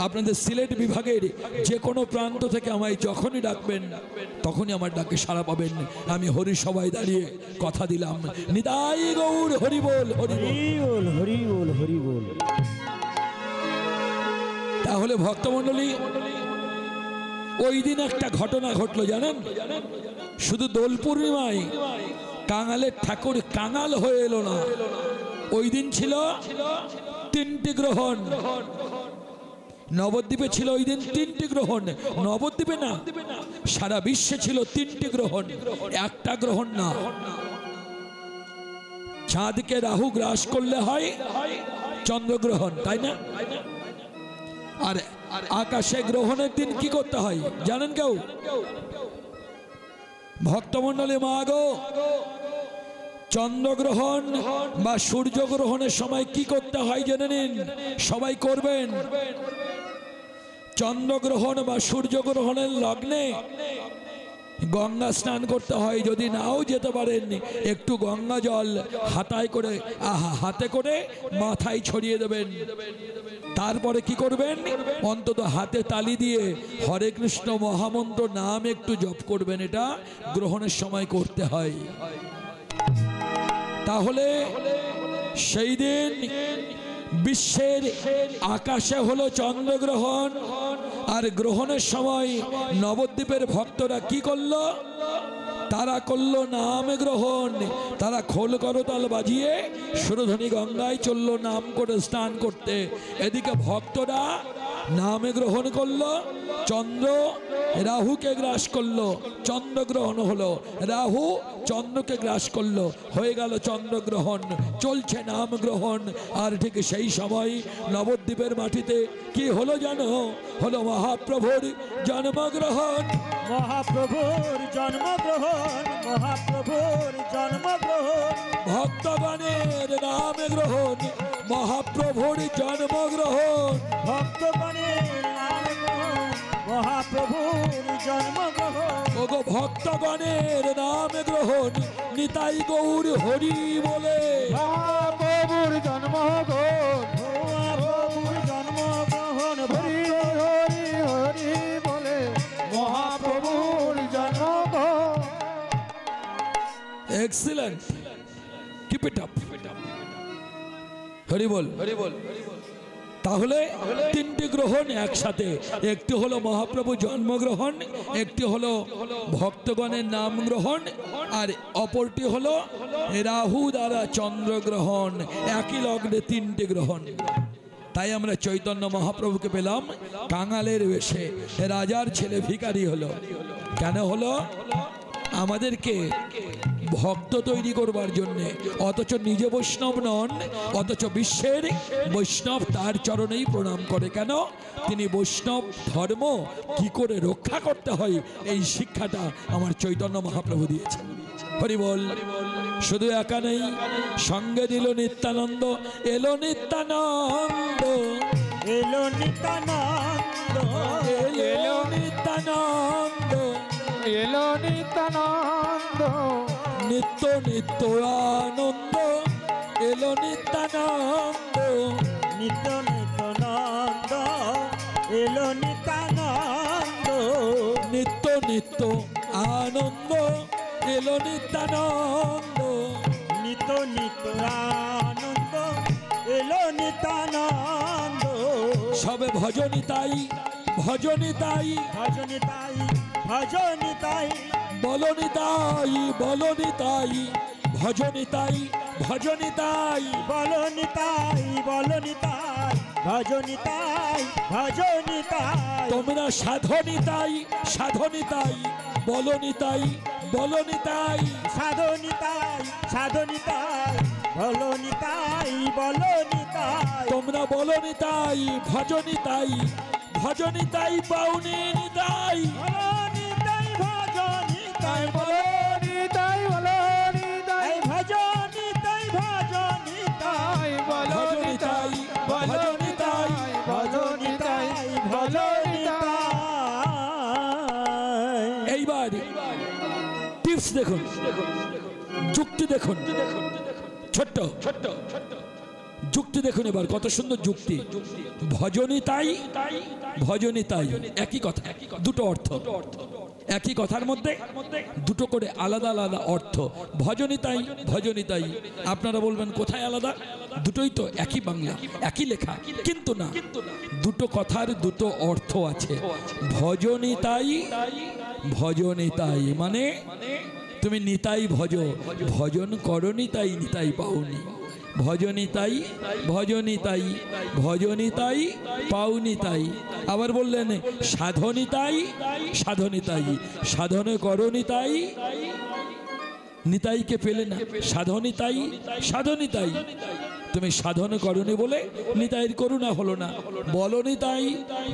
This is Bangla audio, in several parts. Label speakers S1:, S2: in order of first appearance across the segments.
S1: আপনাদের সিলেট বিভাগের যে কোনো প্রান্ত থেকে আমায় যখনই ডাকবেন তখনই আমার ডাকে সাড়া পাবেন। আমি হরি সবাই দাঁড়িয়ে কথা দিলাম, নিতাই গৌর হরি বল, হরি বল, হরি বল, হরি বল। তাহলে ভক্তমণ্ডলী, ওই দিন একটা ঘটনা ঘটলো জানেন। শুধু দোল পূর্ণিমায় কাঙালের ঠাকুর কাঙাল হয়ে এলো না, ওই দিন ছিল 3টি গ্রহণ। নবদ্বীপে ছিল ওই দিন 3টি গ্রহণ, নবদ্বীপে না, সারা বিশ্বে ছিল 3টি গ্রহণ, একটা গ্রহণ না। চাঁদকে রাহু গ্রাস করলে হয় চন্দ্রগ্রহণ, তাই না? আর আকাশে গ্রহণের দিন কি করতে হয় জানেন কেউ? ভক্তমণ্ডলী মা গো, চন্দ্রগ্রহণ বা সূর্যগ্রহণের সময় কি করতে হয় জেনে নিন, সবাই করবেন। চন্দ্রগ্রহণ বা সূর্যগ্রহণের লগ্নে গঙ্গা স্নান করতে হয়। যদি নাও যেতে পারেন, একটু গঙ্গা জল হাতে করে মাথায় ছড়িয়ে দেবেন। তারপরে কি করবেন, অন্তত হাতে তালি দিয়ে হরে কৃষ্ণ মহামন্ত্র নাম একটু জপ করবেন। এটা গ্রহণের সময় করতে হয়। তাহলে সেই দিন বিশ্বের আকাশে হলো চন্দ্রগ্রহণ, আর গ্রহণের সময় নবদ্বীপের ভক্তরা কি করলো, তারা করলো নাম গ্রহণ। তারা খোল করতাল বাজিয়ে সুরধ্বনি গঙ্গায় চললো নাম করে স্নান করতে। এদিকে ভক্তরা নামে গ্রহণ করলো, চন্দ্র রাহুকে গ্রাস করলো, চন্দ্রগ্রহণ হলো। রাহু চন্দ্রকে গ্রাস করলো, হয়ে গেল চন্দ্রগ্রহণ, চলছে নাম গ্রহণ। আর ঠিক সেই সময় নবদ্বীপের মাটিতে কি হলো জানো? হলো মহাপ্রভুর জন্মগ্রহণ।
S2: মহাপ্রভুর জন্মগ্রহণ, মহাপ্রভুর জন্মগ্রহণ,
S1: ভক্তগণের নাম গ্রহণ, মহাপ্রভুর জন্মগ্রহণ,
S2: ভক্তগণের নাম গ্রহণ, মহাপ্রভুর জন্মগ্রহণ।
S1: ওগো ভক্তগণের নাম গ্রহণ, নিতাই গৌর হরি বলে।
S2: মহাপ্রভুর জন্মগ্রহণ, মহাপ্রভুর জন্মগ্রহণ, হরি হরি হরি বলে মহাপ্রভুর জন্মগ্রহণ।
S1: Excellent, keep it up, Hari বল, হরি বল। তাহলে 3টি গ্রহণ একসাথে, একটি হলো মহাপ্রভু জন্মগ্রহণ, একটি হলো ভক্তগণের নাম গ্রহণ, আর অপরটি হলো রাহু দ্বারা চন্দ্রগ্রহণ। একই লগ্নে 3টি গ্রহণ। তাই আমরা চৈতন্য মহাপ্রভুকে পেলাম কাঙালের বেশে, রাজার ছেলে ভিখারি হলো। কেন হলো? আমাদেরকে ভক্ত তৈরি করবার জন্যে। অথচ নিজে বৈষ্ণব নন, অথচ বিশ্বের বৈষ্ণব তার চরণেই প্রণাম করে। কেন? তিনি বৈষ্ণব ধর্ম কি করে রক্ষা করতে হয়, এই শিক্ষাটা আমার চৈতন্য মহাপ্রভু দিয়েছেন। হরি বল। শুধু একা নেই, সঙ্গে দিল নিত্যানন্দ। এলো নিত্যানন্দ,
S2: এলো নিত্যানন্দ,
S1: এলো নিত্যানন্দ,
S2: এলো নিত্যানন্দ,
S1: নিত্য নিত্য আনন্দ। এলো নিত্যানন্দ,
S2: নিত্য নিত্যানন্দ, এলো নিত্যানন্দ,
S1: নিত্য নিত্য আনন্দ। এলো নিত্যানন্দ,
S2: নিত্য নিত্য আনন্দ, এলো নিত্যানন্দ।
S1: সবে ভজনি তাই, ভজনি তাই,
S2: ভজনি তাই, ভজনি তাই,
S1: বলনি তাই, বলনি তাই, ভজনি তাই, ভজনি তাই,
S2: বলনি তাই, বলনি তাই, ভজনি তাই, ভজনি তাই।
S1: তোমরা সাধনি তাই, সাধনি তাই, বলনি তাই, বলনি তাই,
S2: সাধনি তাই, সাধনি তাই, বলনি তাই, বলনি তাই।
S1: তোমরা বলনি তাই, ভজনি তাই, ভজনি তাই, পাওনি তাই,
S2: বলনি তাই, ভজনি তাই, বলনি তাই, বলনি তাই, ভজনি তাই, ভজনি তাই,
S1: ভজনি তাই, ভজনি তাই,
S2: ভজনি তাই, ভজনি তাই।
S1: এইবার টিপস দেখুন, যুক্তি দেখুন, ছোট্ট যুক্তি দেখুন এবার, কত সুন্দর যুক্তি। ভজনী তাই, ভজনী তাই, একই কথা, দুটো অর্থ, একই কথার মধ্যে দুটো করে আলাদা আলাদা অর্থ। ভজনী তাই, ভজনী তাই। আপনারা বলবেন কোথায় আলাদা? দুটোই তো একই বাংলা, একই লেখা, কিন্তু না, দুটো কথার দুটো অর্থ আছে। ভজনী তাই, ভজনী তাই মানে তুমি নিতাই ভজ, ভজন করনি তাই নিতাই পাওনি। ভজনী তাই, ভজনী তাই, ভজনী তাই, পাওনি তাই। আবার বললেন সাধনী তাই, সাধনী তাই, সাধন করনি তাই, নিতাইকে পেলে না। সাধনী তাই, সাধনী তাই, তুমি সাধন করনি বলে নিতাইয়ের করুণা হলো না। বলনি তাই,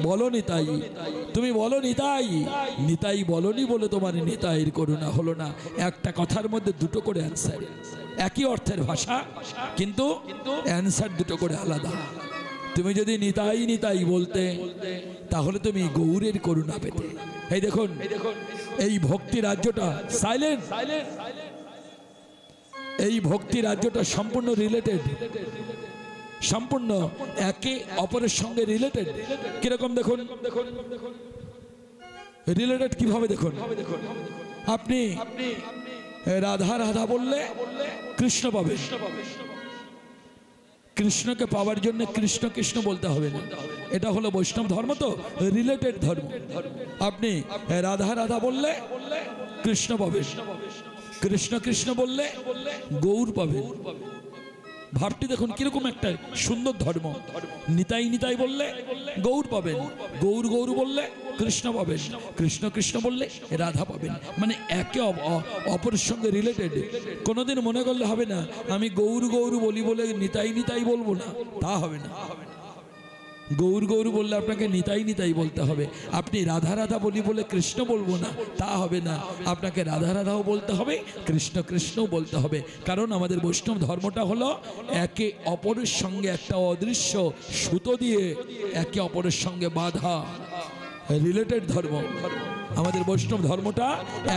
S1: বলনি তাই, তুমি বলনি তাই, নিতাই বলনি বলে তোমার নিতাইয়ের করুণা হলো না। একটা কথার মধ্যে দুটো করে অ্যান্সার, একই অর্থের ভাষা কিন্তু অ্যান্সার দুটো করে আলাদা। তুমি যদি নিতাই নিতাই বলতে তাহলে তুমি গৌরের করুণা পেতে। এই দেখুন এই ভক্তি রাজ্যটা সাইলেন্ট, এই ভক্তি রাজ্যটা সম্পূর্ণ রিলেটেড, সম্পূর্ণ একে অপরের সঙ্গে রিলেটেড। কিরকম দেখুন, রিলেটেড কিভাবে দেখুন। আপনি রাধা রাধা বললে কৃষ্ণ পাবে, কৃষ্ণকে পাওয়ার জন্য কৃষ্ণ কৃষ্ণ বলতে হবে না। এটা হলো বৈষ্ণব ধর্ম, তো রিলেটেড ধর্ম। আপনি রাধা রাধা বললে কৃষ্ণ পাবে, কৃষ্ণ কৃষ্ণ বললে গৌর পাবে। ভাবটি দেখুন কিরকম একটা সুন্দর ধর্ম। নিতাই নিতাই বললে গৌর পাবেন, গৌর গৌর বললে কৃষ্ণ পাবেন, কৃষ্ণ কৃষ্ণ বললে রাধা পাবেন। মানে একে অপরের সঙ্গে রিলেটেড। কোনোদিন মনে করলে হবে না আমি গৌর গৌর বলি বলে নিতাই নিতাই বলবো না, তা হবে না। গৌর গৌর বললে আপনাকে নিতাই নিতাই বলতে হবে। আপনি রাধা রাধা বলি বলে কৃষ্ণ বলবো না, তা হবে না। আপনাকে রাধা রাধাও বলতে হবে, কৃষ্ণ কৃষ্ণও বলতে হবে। কারণ আমাদের বৈষ্ণব ধর্মটা হলো একে অপরের সঙ্গে একটা অদৃশ্য সুতো দিয়ে একে অপরের সঙ্গে বাঁধা রিলেটেড ধর্ম। আমাদের বৈষ্ণব ধর্মটা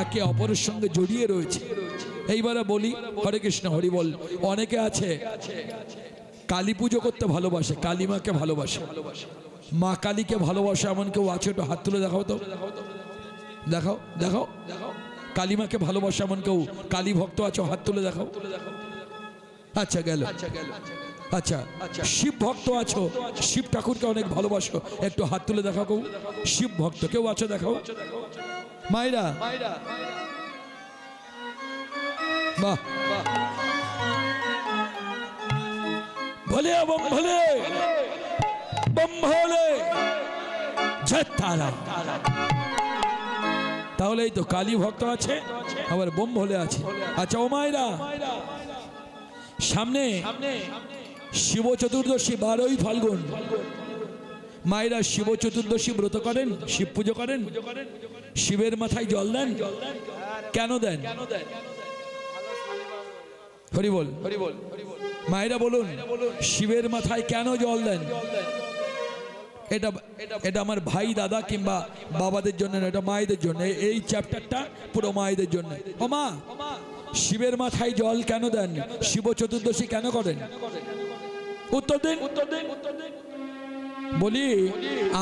S1: একে অপরের সঙ্গে জড়িয়ে রয়েছে। এইবারে বলি হরে কৃষ্ণ হরি বল। অনেকে আছে কালী পুজো করতে ভালোবাসে, কালী মাকে ভালোবাসে, মা কালীকে ভালোবাসে, এমন কেউ আছে? একটু হাত তুলে দেখাও তো, দেখাও দেখাও। কালী মাকে ভালোবাসে এমন কেউ কালী ভক্ত আছো? হাত তুলে দেখাও। আচ্ছা গেল। আচ্ছা শিব ভক্ত আছো, শিব ঠাকুরকে অনেক ভালোবাসো, একটু হাত তুলে দেখাও। কেউ শিব ভক্ত কেউ আছো? দেখাও। মায়েরা বাহ, ভোলে এবং ভোলে বম ভোলে জয় তারা। তাহলে এই তো কালী ভক্ত আছে, আবার বোম ভোলে আছে। আচ্ছা ও মায়েরা, সামনে শিব চতুর্দশী 12ই ফাল্গুন। মায়েরা শিব চতুর্দশী ব্রত করেন, শিব পুজো করেন, শিবের মাথায় জল দেন। কেন দেন? হরি বল, হরি বল। মায়েরা বলুন শিবের মাথায় কেন জল দেন? এটা এটা আমার ভাই দাদা কিংবা বাবাদের জন্য না, এটা মায়েদের জন্য। এই চ্যাপ্টারটা পুরো মায়েদের জন্য। ও মা, শিবের মাথায় জল কেন দেন? শিব চতুর্দশী কেন করেন? উত্তর দিন। বলি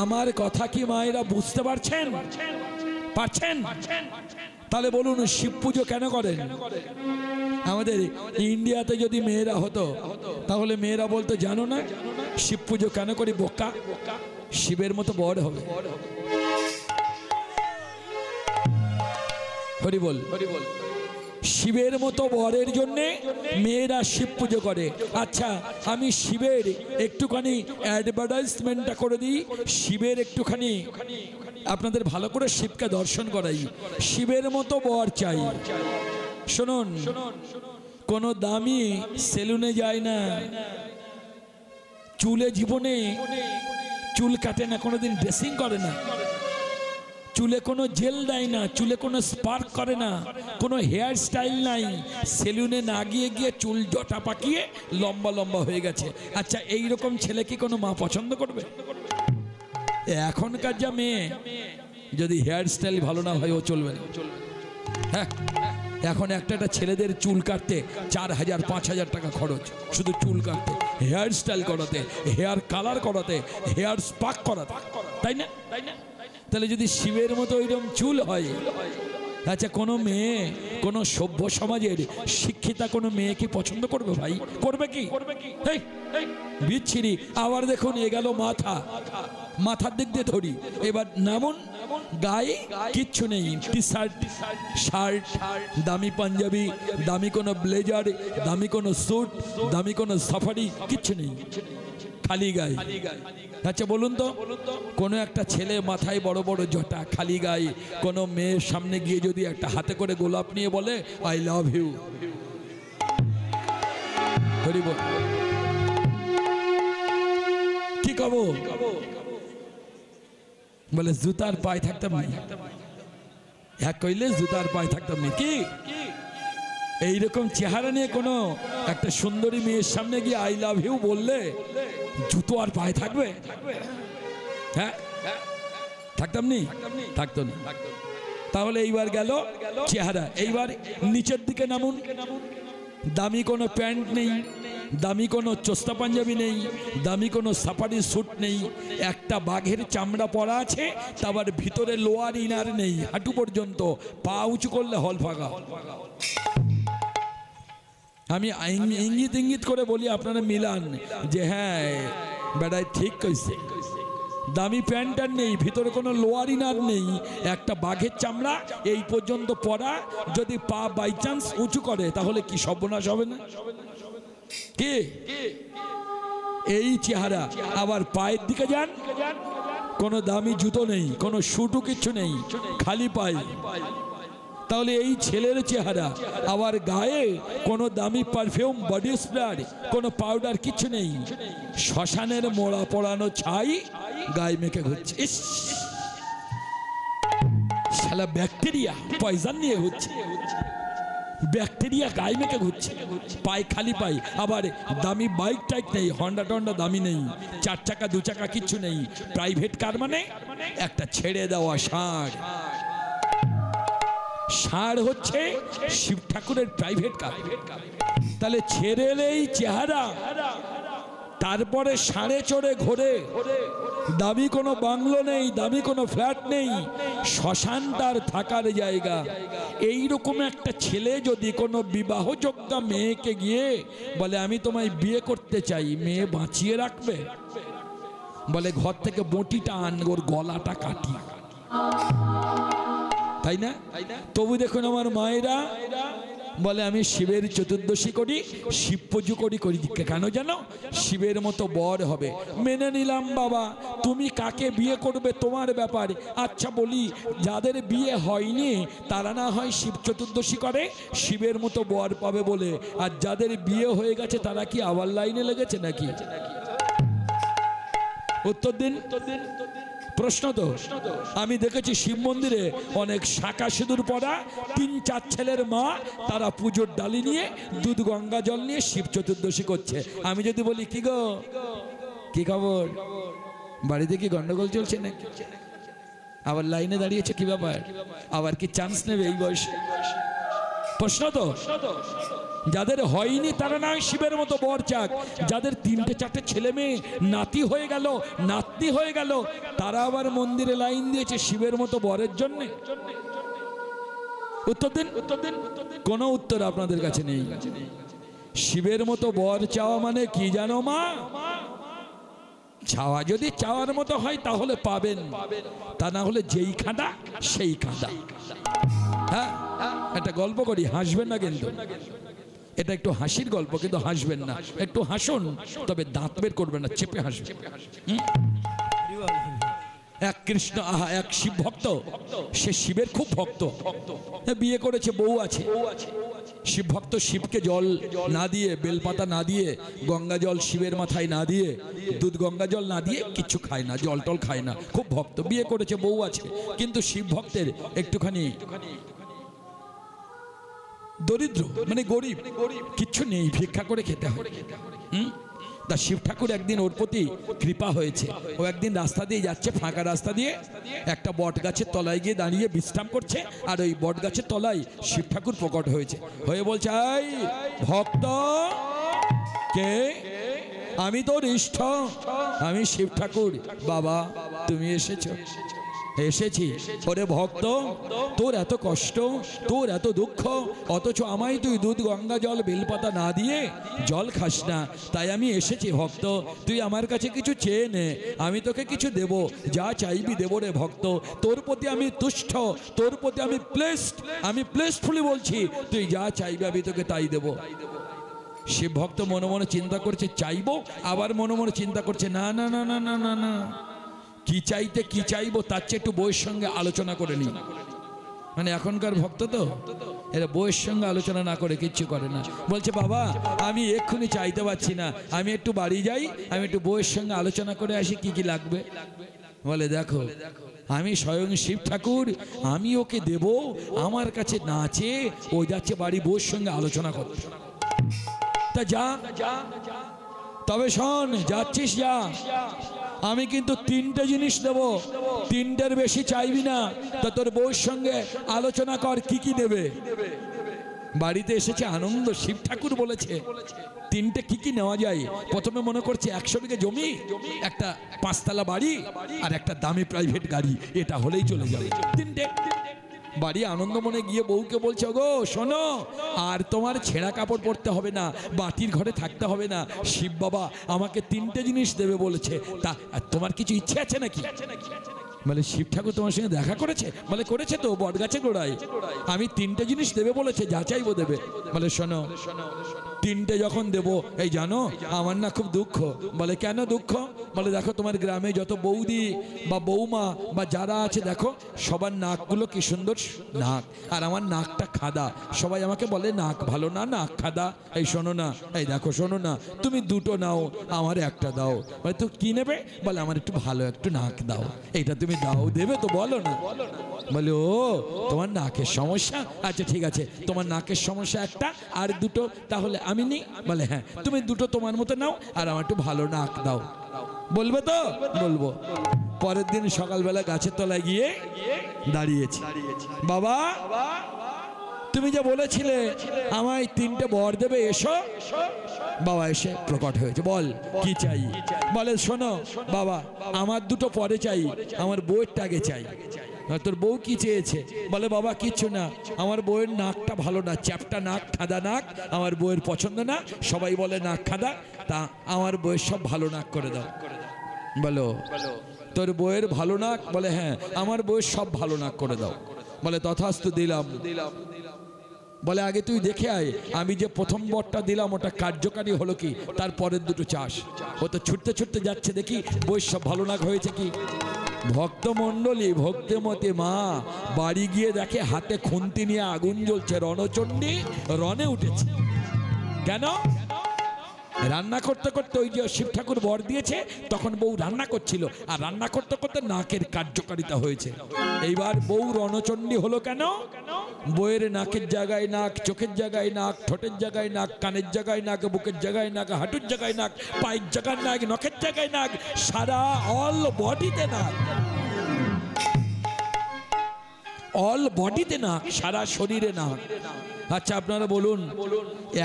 S1: আমার কথা কি মায়েরা বুঝতে পারছেন? পারছেন? তাহলে বলুন শিব পুজো কেন করেন? আমাদের ইন্ডিয়াতে যদি মেয়েরা হতো তাহলে মেয়েরা বলতো জানো না শিব পুজো কেন করি? বোকা, শিবের মতো বর হবে। হরি বল, হরি বল। শিবের মতো বরের জন্যে মেয়েরা শিব পুজো করে। আচ্ছা আমি শিবের একটুখানি অ্যাডভার্টাইজমেন্টটা করে দিই, শিবের একটুখানি আপনাদের ভালো করে শিবকে দর্শন করাই। শিবের মতো বর চাই। শুনুন, কোন দামি সেলুনে যায় না, চুলে জীবনে চুল কাটে না, কোনোদিন ড্রেসিং করে না, চুলে কোনো জেল দেয় না, চুলে কোনো স্পার্ক করে না, কোনো হেয়ার স্টাইল নাই, সেলুনে না গিয়ে গিয়ে চুল জটা পাকিয়ে লম্বা লম্বা হয়ে গেছে। আচ্ছা এই রকম ছেলে কি কোনো মা পছন্দ করবে? এখনকার যা মেয়ে, যদি হেয়ার স্টাইল ভালো না হয় ও চলবে না। হ্যাঁ এখন একটা ছেলেদের চুল কাটতে 4,000-5,000 টাকা খরচ, শুধু চুল কাটতে, হেয়ার স্টাইল করাতে, হেয়ার কালার করাতে, হেয়ার স্পাক করাতে, তাই না? তাহলে যদি শিবের মতো ওইরকম চুল হয়, আচ্ছা কোনো মেয়ে, কোনো সভ্য সমাজের শিক্ষিতা কোনো মেয়ে কি পছন্দ করবে ভাই? করবে কি? বিচ্ছিরি। আবার দেখুন এ গেল মাথা, মাথার দিক দিয়ে ধরি, এবার নামুন গায়ে কিচ্ছু নেই, টি শার্ট, শার্ট, দামি পাঞ্জাবি, দামি কোনো ব্লেজার, দামি কোনো স্যুট, দামি কোনো সাফারি, কিচ্ছু নেই, খালি গায়ে। আচ্ছা বলুন তো, কোনো একটা ছেলে মাথায় বড় বড় জটা, খালি গায়ে, কোনো মেয়ের সামনে গিয়ে যদি একটা হাতে করে গোলাপ নিয়ে বলে আই লাভ ইউ, কি কব? বলে জুতার পায়ে থাকতাম না, এক কইলে জুতার পায়ে থাকতাম না। কি এইরকম চেহারা নিয়ে কোনো একটা সুন্দরী মেয়ের সামনে গিয়ে আই লাভ ইউ বললে জুতো আর পায়ে থাকবে? হ্যাঁ, থাকতাম নি, থাকতো না। তাহলে এইবার গেল চেহারা, এইবার নিচের দিকে নামুন। দামি কোনো প্যান্ট নেই, দামি কোনো চোস্তা পাঞ্জাবি নেই, দামি কোনো সাফারি স্যুট নেই, একটা বাঘের চামড়া পরা আছে, তারপর ভিতরে লোয়ার ইনার নেই, হাঁটু পর্যন্ত, পা উঁচু করলে হল ফাঁকা। আমি ইঙ্গিত ইঙ্গিত করে বলি, আপনারা মিলান যে হ্যাঁ বেড়ায় ঠিক কইছে। দামি প্যান্ট আর নেই, ভিতরে কোনো লোয়ার ইনার নেই, একটা বাঘের চামড়া এই পর্যন্ত পরা, যদি পা বাই চান্স উঁচু করে তাহলে কি সর্বনাশ হবে না? কি এই চেহারা। আবার পায়ের দিকে যান, কোনো দামি জুতো নেই, কোনো শুটু কিচ্ছু নেই, খালি পায়ে। তাহলে এই ছেলের চেহারা। আবার গায়ে কোনো দামি পারফিউম, বডি স্প্রে, কোনো পাউডার কিচ্ছু নেই, শ্মশানের মোড়া পড়ানো ছাই গায়ে মেখে ঘুরছে। ইস, শালা ব্যাকটেরিয়া পয়জন নিয়ে ঘুরছে, ব্যাকটেরিয়া গায়ে মেখে ঘুরছে, পায়ে খালি পায়ে। আবার দামি বাইক টাইক নেই, হন্ডা টন্ডা দামি নেই, 4 চাকা 2 চাকা কিচ্ছু নেই, প্রাইভেট কার মানে একটা ছেড়ে দেওয়া ষাঁড়। ষাঁড় হচ্ছে শিব ঠাকুরের প্রাইভেট কার। তাহলে ছেড়ে এই চেহারা, তারপরে ষাঁড়ে চড়ে ঘোরে, দামি কোনো বাংলো নেই, দামি কোনো ফ্ল্যাট নেই, শ্মশান তার থাকার জায়গা। এইরকম একটা ছেলে যদি কোনো বিবাহযোগ্য মেয়েকে গিয়ে বলে আমি তোমায় বিয়ে করতে চাই, মেয়ে বাঁচিয়ে রাখবে? বলে ঘর থেকে বটিটা আন, ওর গলাটা কাটি, তাই না? তবু দেখুন আমার মায়েরা বলে আমি শিবের চতুর্দশী করি, শিব পুজো করি। কেন জানো? শিবের মতো বর হবে। মেনে নিলাম বাবা, তুমি কাকে বিয়ে করবে তোমার ব্যাপার। আচ্ছা বলি, যাদের বিয়ে হয়নি তারা না হয় শিব চতুর্দশী করে শিবের মতো বর পাবে বলে, আর যাদের বিয়ে হয়ে গেছে তারা কি আবার লাইনে লেগেছে নাকি? উত্তর দিন। প্রশ্ন তো আমি দেখেছি শিব মন্দিরে অনেক শাঁখা সিঁদুর পরা 3-4 ছেলের মা, তারা পুজোর ডালি নিয়ে দুধ গঙ্গা জল নিয়ে শিব চতুর্দশী করছে। আমি যদি বলি কি গো, কি খবর, বাড়িতে কি গন্ডগোল চলছে নাকি? আবার লাইনে দাঁড়িয়েছে, কি ব্যাপার, আবার কি চান্স নেবে এই বয়সে? প্রশ্ন তো। যাদের হয়নি তারা না শিবের মতো বর চাক, যাদের 3-4 ছেলে মেয়ে নাতি হয়ে গেল, নাতনি হয়ে গেল, তারা আবার মন্দিরে লাইন দিয়েছে শিবের মতো বরের জন্য। উত্তর দিন। কোনো উত্তর আপনাদের কাছে নেই। শিবের মতো বর চাওয়া মানে কি জানো মা? চাওয়া যদি চাওয়ার মতো হয় তাহলে পাবেন, তা না হলে যেই খাদা সেই খাদা। হ্যাঁ, একটা গল্প করি, হাসবেন না কিন্তু, এটা একটু হাসির গল্প, কিন্তু হাসবেন না, একটু হাসুন, তবে দাঁত বের করবেন না, চেপে হাসবেন। এক কৃষ্ণ, এক শিব ভক্ত, সে শিবের খুব ভক্ত, বিয়ে করেছে, বউ আছে। শিব ভক্ত শিবকে জল না দিয়ে, বেলপাতা না দিয়ে, গঙ্গা জল শিবের মাথায় না দিয়ে, দুধ গঙ্গা জল না দিয়ে কিচ্ছু খায় না, জল টল খায় না, খুব ভক্ত, বিয়ে করেছে, বউ আছে। কিন্তু শিব ভক্তের একটুখানি দরিদ্র, মানে গরিব, কিচ্ছু নেই, ভিক্ষা করে খেতে হয়। তা শিব ঠাকুর একদিন ওর প্রতি কৃপা হয়েছে। ও একদিন রাস্তা দিয়ে যাচ্ছে, ফাঁকা রাস্তা দিয়ে, একটা বট গাছের তলায় গিয়ে দাঁড়িয়ে বিশ্রাম করছে। আর ওই বট গাছের তলায় শিব ঠাকুর প্রকট হয়েছে, হয়ে বলছে, এই ভক্ত কে? আমি তোর ইষ্ট, আমি শিব ঠাকুর। বাবা তুমি এসেছো? এসেছি। ওরে ভক্ত, তোর এত কষ্ট, তোর এত দুঃখ, অথচ আমায় তুই দুধ গঙ্গা জল বেলপাতা না দিয়ে জল খাস না, তাই আমি এসেছি ভক্ত। তুই আমার কাছে কিছু চেয়ে নে, আমি তোকে কিছু দেব, যা চাইবি দেব রে ভক্ত। তোর প্রতি আমি তুষ্ট, তোর প্রতি আমি প্লেসড, আমি প্লেসফুলি বলছি, তুই যা চাইবি আমি তোকে তাই দেব। শিব ভক্ত মনে মনে চিন্তা করছে চাইবো, আবার মনে মনে চিন্তা করছে না না না না না না না, কি চাইতে কি চাইবো তার চেয়ে একটু বইয়ের সঙ্গে আলোচনা করে নি। মানে এখনকার ভক্ত তো এরা বইয়ের সঙ্গে আলোচনা না করে কিচ্ছু করে না। বলছে বাবা আমি এক্ষুনি চাইতে পারছি না, আমি একটু বাড়ি যাই, আমি একটু বইয়ের সঙ্গে আলোচনা করে আসি কি কি লাগবে। বলে দেখো আমি স্বয়ং শিব ঠাকুর, আমি ওকে দেব, আমার কাছে না চেয়ে ও যাচ্ছে বাড়ি বইয়ের সঙ্গে আলোচনা করতে। তা যা, তবে শোন যাচ্ছিস যা, আমি কিন্তু 3টে জিনিস দেব, 3টের বেশি চাইবি না। তা তোর বউর সঙ্গে আলোচনা কর কি কি দেবে। বাড়িতে এসেছে আনন্দ, শিব ঠাকুর বলেছে 3টে কি কি নেওয়া যায়। প্রথমে মনে করছে 100 বিঘে জমি, একটা 5তলা বাড়ি আর একটা দামি প্রাইভেট গাড়ি, এটা হলেই চলে যাবে। 3টে বাড়ি আনন্দ মনে গিয়ে বউকে বলছে, গো শোনো, আর তোমার ছেঁড়া কাপড় পরতে হবে না, বাটির ঘরে থাকতে হবে না, শিব বাবা আমাকে 3টে জিনিস দেবে বলেছে, তা তোমার কিছু ইচ্ছে আছে নাকি? বলে শিব ঠাকুর তোমার সঙ্গে দেখা করেছে? বলে করেছে তো, বট গাছে গোড়ায়। আমি 3টে জিনিস দেবে বলেছে, যা চাইবো দেবে। বলে শোনো 3টে যখন দেব, এই জানো আমার না খুব দুঃখ। বলে কেন দুঃখ? বলে দেখো তোমার গ্রামে যত বৌদি বা বৌমা বা যারা আছে দেখো সবার নাকগুলো কি সুন্দর নাক, আর আমার নাকটা খাদা। সবাই আমাকে বলে নাক ভালো না, নাক খাদা। এই শোনো না, এই দেখো শোনো না, তুমি 2টো নাও, আমার একটা দাও। বলে তো কি নেবে? বলে আমার একটু ভালো একটু নাক দাও। এইটা তুমি দাও, দেবে তো বলো না। বলে ও তোমার নাকের সমস্যা, আচ্ছা ঠিক আছে, তোমার নাকের সমস্যা একটা, আর 2টো তাহলে আমি নি। বলে হ্যাঁ, তুমি 2টো তোমার মতো নাও, আর আমার একটু ভালো নাক দাও। বলবে তো? বলবো। পরের দিন সকালবেলা গাছের তলায় গিয়ে দাঁড়িয়েছি। বাবা তুমি যে বলেছিলে আমায় 3টে বর দেবে, এসো। বাবা এসে প্রকট হয়েছে। বল কি চাই? বলে শোনো বাবা, আমার 2টো পরে চাই, আমার বউয়েরটা আগে চাই। তোর বউ কি চেয়েছে? বলে বাবা কিচ্ছু না, আমার বউয়ের নাকটা ভালো না, চ্যাপটা নাক, খাদা নাক, আমার বউয়ের পছন্দ না, সবাই বলে নাক খাদা, তা আমার বউয়ের সব ভালো নাক করে দাও। বলো তোর বউয়ের ভালো নাক? বলে হ্যাঁ, আমার বউয়ের সব ভালো নাক করে দাও। বলে তথাস্তু, দিলাম। বলে আগে তুই দেখে আয়, আমি যে প্রথম বরটা দিলাম ওটা কার্যকারী হলো কি, তারপরের 2টো চাষ। ও তো ছুটতে ছুটতে যাচ্ছে, দেখি বউয়ের সব ভালো নাক হয়েছে কি। ভক্তমণ্ডলী, ভক্তিমতী মা বাড়ি গিয়ে দেখে হাতে খুন্তি নিয়ে আগুন জ্বলছে, রণচণ্ডী রণে উঠেছে। কেন? রান্না করতে করতে ওই যে শিব ঠাকুর বর দিয়েছে, তখন বউ রান্না করছিল, আর রান্না করতে করতে নাকের কার্যকারিতা হয়েছে। এইবার বউ রণচণ্ডী হলো কেন? বউয়ের নাকের জায়গায় নাক, চোখের জায়গায় নাক, ঠোঁটের জায়গায় নাক, কানের জায়গায় নাক, বুকের জায়গায় নাক, হাঁটুর জায়গায় নাক, পায়ের জায়গায় নাক, নখের জায়গায় নাক, সারা অল বডিতে নাক, অল বডিতে নাক, সারা শরীরে নাক। আচ্ছা আপনারা বলুন,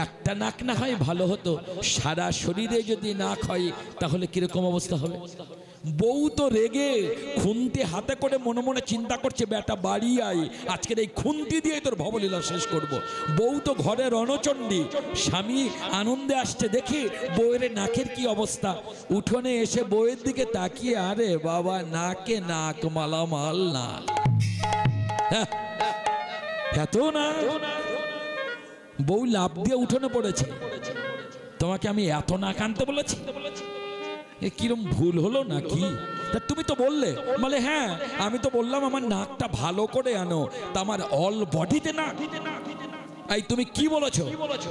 S1: একটা নাক না হয় ভালো হতো, সারা শরীরে যদি নাক হয় তাহলে কিরকম অবস্থা হবে? বউ তো রেগে খুন্তি হাতে করে মনে মনে চিন্তা করছে, বেটা বাড়ি আয়, আজকের এই খুন্তি দিয়ে তোর ভবলীলা শেষ করব। বউ তো ঘরে রণচণ্ডী, স্বামী আনন্দে আসছে, দেখি বউয়ের নাকের কি অবস্থা। উঠোনে এসে বউয়ের দিকে তাকিয়ে, আরে বাবা নাকে নাক, মালামাল না, এত না। বউ লাভ দিয়ে উঠোনে পড়েছে, তোমাকে আমি এত নাক আনতে বলেছি, এ কিরম ভুল হলো নাকি? তা তুমি তো বললে। বলে হ্যাঁ, আমি তো বললাম আমার নাকটা ভালো করে আনো, তা আমার অল বডিতে নাক। এই তুমি কি বলেছো?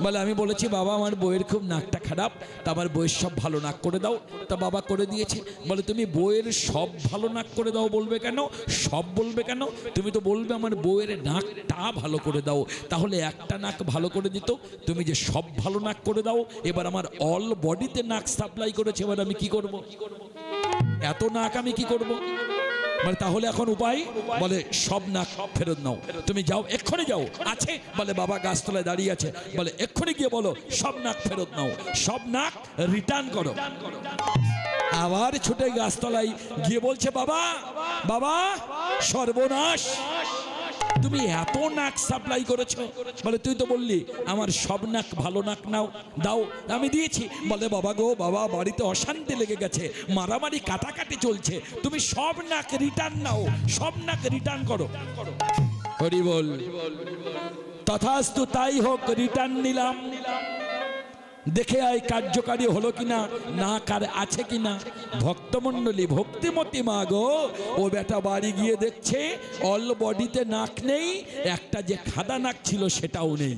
S1: বলে আমি বলেছি বাবা আমার বইয়ের খুব নাকটা খারাপ, তা আমার বইয়ের সব ভালো নাক করে দাও। তা বাবা করে দিয়েছে। বলে তুমি বইয়ের সব ভালো নাক করে দাও বলবে কেন, সব বলবে কেন? তুমি তো বলবে আমার বইয়ের নাকটা ভালো করে দাও, তাহলে একটা নাক ভালো করে দিত। তুমি যে সব ভালো নাক করে দাও, এবার আমার অল বডিতে নাক সাপ্লাই করেছে, এবার আমি কি করব? এত নাক আমি কি করব? মানে তাহলে এখন উপায়? বলে সব নাক ফেরত নাও, তুমি যাও, এক্ষুনি যাও। আছে? বলে বাবা গাছতলায় দাঁড়িয়ে আছে। বলে এক্ষুনি গিয়ে বলো সব নাক ফেরত নাও, সব নাক রিটার্ন করো। আবার ছুটে গাছতলায় গিয়ে বলছে বাবা, বাবা সর্বনাশ, তুমি এত নাক সাপ্লাই করেছো। বলে তুই তো বললি আমার সব নাক ভালো নাক নাও, দাও, আমি দিয়েছি। বলে বাবা গো বাবা, বাড়িতে অশান্তি লেগে গেছে, মারামারি কাটাকাটি চলছে, তুমি সব নাক রিটার্ন নাও, সব নাক রিটার্ন করো। হরি বল। তথাস্তু, তাই হোক, রিটার্ন নিলাম। দেখে আয় কার্যকারী হলো কিনা, নাক আর আছে কিনা। ভক্তমণ্ডলী, ভক্তিমতী মা গো, ও বেটা বাড়ি গিয়ে দেখছে অল বডিতে নাক নেই, একটা যে খাদা নাক ছিল সেটাও নেই।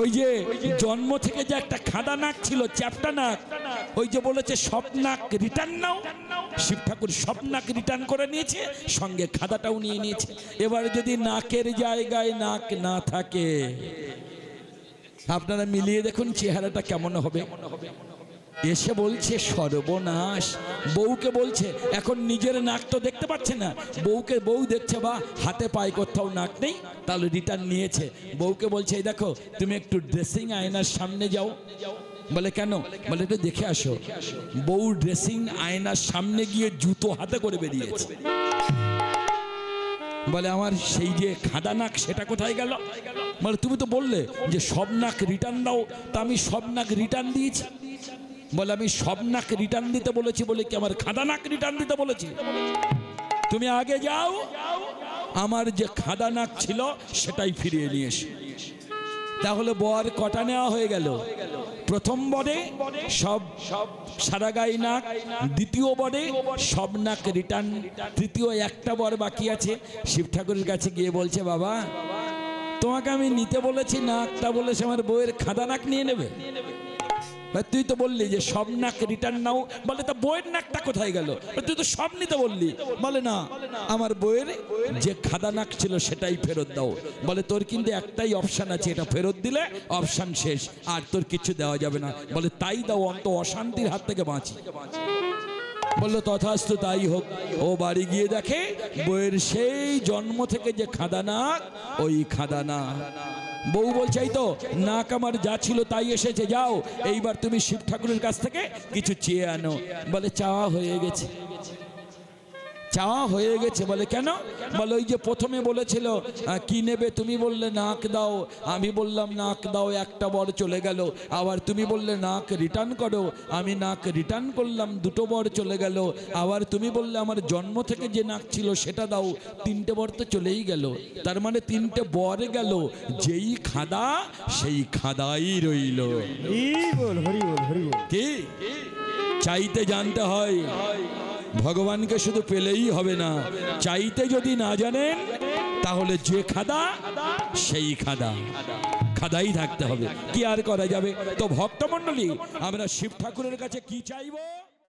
S1: ওই যে জন্ম থেকে যে একটা খাদা নাক ছিল, চ্যাপ্টা নাক, ওই যে বলেছে সব নাক রিটার্ন নাও, শিব ঠাকুর সব নাক রিটার্ন করে নিয়েছে, সঙ্গে খাদাটাও নিয়ে নিয়েছে। এবার যদি নাকের জায়গায় নাক না থাকে, আপনারা মিলিয়ে দেখুন চেহারাটা কেমন হবে। এসে বলছে সর্বনাশ, বউকে বলছে, এখন নিজের নাক তো দেখতে পাচ্ছে না, বউকে, বউ দেখছে বা হাতে পায়ে কোথাও নাক নেই, তাহলে রিটার্ন নিয়েছে। বউকে বলছে এই দেখো তুমি একটু ড্রেসিং আয়নার সামনে যাও। বলে কেন? বলে একটু দেখে আসো। বউ ড্রেসিং আয়নার সামনে গিয়ে জুতো হাতে করে বেরিয়েছে। বলে আমার সেই যে খাদা নাক সেটা কোথায় গেল? বলে তুমি তো বললে যে সব নাক রিটার্ন দাও, তা আমি সব নাক রিটার্ন দিয়েছি। বলে আমি সব নাক রিটার্ন দিতে বলেছি বলে কি আমার খাদা নাক রিটার্ন দিতে বলেছি? তুমি আগে যাও, আমার যে খাদা নাক ছিল সেটাই ফিরিয়ে নিয়ে এসো। তাহলে বর কটা নেওয়া হয়ে গেল? প্রথম বরে সব সারা গায়ে নাক, দ্বিতীয় বরে সব নাক রিটার্ন, তৃতীয় একটা বর বাকি আছে। শিব ঠাকুরের কাছে গিয়ে বলছে বাবা তোমাকে আমি নিতে বলেছি নাকটা, বলেছে আমার বউয়ের খাদা নাক নিয়ে নেবে। তুই তো বললি যে সব নাক রিটার্ন নাও। বলে তা বইয়ের নাকটা কোথায় গেল? তুই তো সব নিতে বললি। বলে না, আমার বইয়ের যে খাদা নাক ছিল সেটাই ফেরত দাও। বলে তোর কিন্তু একটাই অপশান আছে, এটা ফেরত দিলে অপশান শেষ, আর তোর কিছু দেওয়া যাবে না। বলে তাই দাও, অন্ত অশান্তির হাত থেকে বাঁচি। বললো তথাস্তু, তাই হোক। ও বাড়ি গিয়ে দেখে বইয়ের সেই জন্ম থেকে যে খাদা নাক, ওই খাদা নাক। বউ বলছে এই তো নাক আমার যা ছিল তাই এসেছে, যাও এইবার তুমি শিব ঠাকুরের কাছ থেকে কিছু চেয়ে আনো। বলে চাওয়া হয়ে গেছে, চাওয়া হয়ে গেছে। বলে কেন? বলে ওই যে প্রথমে বলেছিল কি নেবে, তুমি বললে নাক দাও, আমি বললাম নাক দাও, একটা বর চলে গেল। আবার তুমি বললে নাক রিটার্ন করো, আমি নাক রিটার্ন করলাম, দুটো বর চলে গেল। আবার তুমি বললে আমার জন্ম থেকে যে নাক ছিল সেটা দাও, তিনটে বর তো চলেই গেল। তার মানে তিনটে বর গেল, যেই খাদা সেই খাদাই রইল। কি চাইতে জানতে হয়, ভগবানকে শুধু পেলেই হবে না, চাইতে যদি না জানেন তাহলে যে খাদা সেই খাদা, খাদাই থাকতে হবে, কি আর করা যাবে। তো ভক্তমণ্ডলী, আমরা শিব ঠাকুরের কাছে কি চাইবো?